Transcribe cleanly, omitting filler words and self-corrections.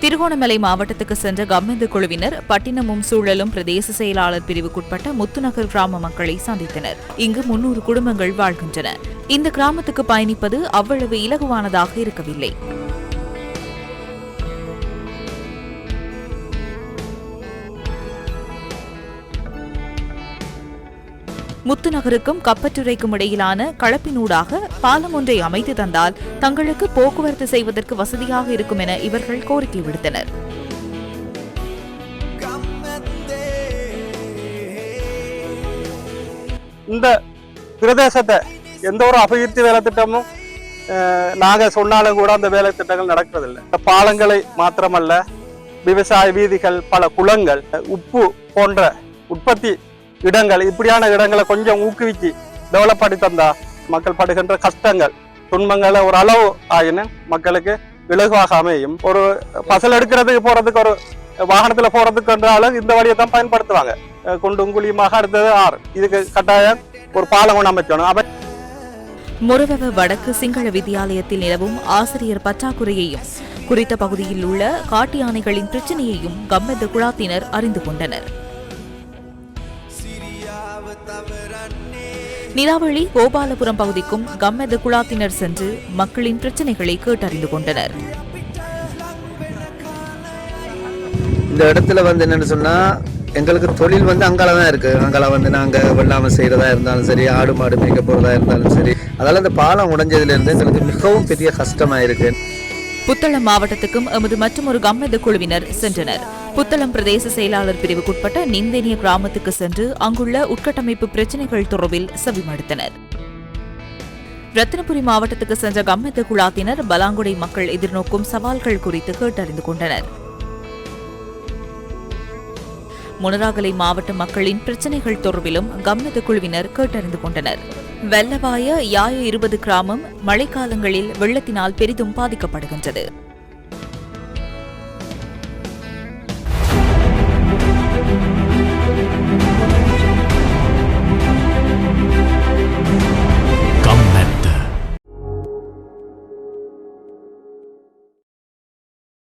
திருகோணமலை மாவட்டத்துக்கு சென்ற கம்மெந்து குழுவினர் பட்டினமும் சூழலும் பிரதேச செயலாளர் பிரிவுக்குட்பட்ட முத்துநகர் கிராம மக்களை சந்தித்தனர். இங்கு 300 குடும்பங்கள் வாழ்கின்றன. இந்த கிராமத்துக்கு பயணிப்பது அவ்வளவு இலகுவானதாக இருக்கவில்லை. முத்துநகருக்கும் கப்பற்றுறைக்கும் இடையிலான களப்பினூடாக பாலம் ஒன்றை அமைத்து தந்தால் தங்களுக்கு போக்குவரத்து செய்வதற்கு வசதியாக இருக்கும் என இவர்கள் கோரிக்கை விடுத்தனர். இந்த பிரதேசத்தை எந்த ஒரு அபிவிருத்தி வேலை திட்டமும் நாங்க சொன்னாலும் கூட அந்த வேலை திட்டங்கள் நடக்கிறதில்லை. பாலங்களை மாத்திரமல்ல, விவசாய வீதிகள், பல குளங்கள், உப்பு போன்ற உற்பத்தி இடங்கள், இப்படியான இடங்களை கொஞ்சம் ஊக்குவிச்சு டெவலப் பண்ணி தந்தா மக்கள் படுகின்ற கஷ்டங்கள் துன்பங்களை ஒரு அளவு ஆகின மக்களுக்கு இலகுவாக அமையும். ஒரு பசல் எடுக்கிறதுக்கு போறதுக்கு, ஒரு வாகனத்துல போறதுக்கு என்றாலும் இந்த வழியை தான் பயன்படுத்துவாங்க. குண்டும் குழியுமாக அடுத்தது ஆறு. இதுக்கு கட்டாயம் ஒரு பாலம் ஒன்று அமைக்கணும். முரவெவ வடக்கு சிங்கள வித்தியாலயத்தில் நிலவும் ஆசிரியர் பற்றாக்குறையையும் குறித்த பகுதியில் உள்ள காட்டு யானைகளின் பிரச்சனையையும் கம்மெந்து குழாத்தினர் அறிந்து கொண்டனர். நிலாவளி கோபாலபுரம் பகுதிக்கும் கம்மெந்து குழாத்தினர் சென்று மக்களின் பிரச்சனைகளை கேட்டறிந்து கொண்டனர். இந்த இடத்துல என்னன்னு சொன்னா, எங்களுக்கு தொழில் அங்கால தான் இருக்கு. அங்கால நாங்க வெள்ளாமை செய்யறதா இருந்தாலும் சரி, ஆடு மாடு மேய்க்க போறதா இருந்தாலும் சரி, அதால இந்த பாலம் உடைஞ்சதுல இருந்து எங்களுக்கு மிகவும் பெரிய கஷ்டமா இருக்கு. புத்தளம் மாவட்டத்துக்கும் எமது மற்றொரு கம்மெந்து குழுவினர் சென்றனர். புத்தளம் பிரதேச செயலாளர் பிரிவுக்குட்பட்ட நிந்தேனிய கிராமத்துக்கு சென்று அங்குள்ள உட்கட்டமைப்பு பிரச்சினைகள் தொடர்பில் செவிமடுத்தனர். ரத்தினபுரி மாவட்டத்துக்கு சென்ற கம்மெந்து குழாத்தினர் பலாங்குடை மக்கள் எதிர்நோக்கும் சவால்கள் குறித்து கேட்டறிந்து கொண்டனர். முனராகலை மாவட்ட மக்களின் பிரச்சினைகள் தொடர்பிலும் கம்மெந்து குழுவினர் கேட்டறிந்து கொண்டனர். வெள்ளவாய யாய 20 கிராமம் மழைக்காலங்களில் வெள்ளத்தினால் பெரிதும் பாதிக்கப்படுகின்றது.